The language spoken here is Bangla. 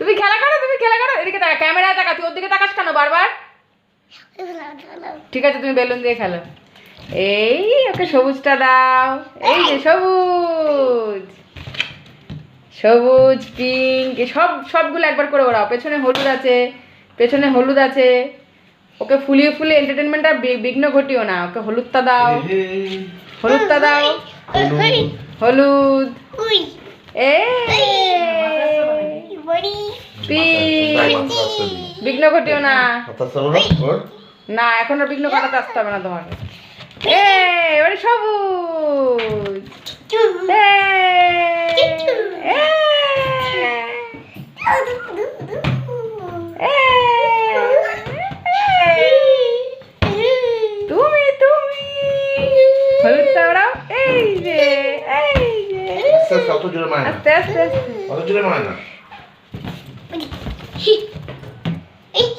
তুমি খেলা করো, তুমি খেলা করো। এদিকে তাকা, ক্যামেরায় তাকা। তুই ওর দিকে তাকাস কেন বারবার? ঠিক আছে, তুমি বেলুন দিয়ে খেলো। এই ওকে সবুজটা দাও। এই যে সবুজ, সবুজ, পিঙ্ক, সবগুলো একবার করে ওড়াও। পেছনে হলুদ আছে, পেছনে হলুদ আছে। ওকে ফুলিয়ে ফুলিয়ে এন্টারটেনমেন্টটা বিঘ্ন ঘটিও না। ওকে হলুদটা দাও, হলুদটা দাও, হলুদ। পিঙ্ক, বিঘ্ন ঘটিও না। না, এখন আর বিঘ্ন ঘটাতে আসতে হবে না তোমাকে। এবারে সবুজ। তুমি তুমি হলুদটা ওড়াও। এই যে, এই যে, আস্তে আস্তে, অত জোরে মারে না। আস্তে আস্তে আস্তে। অত জোরে মারে না।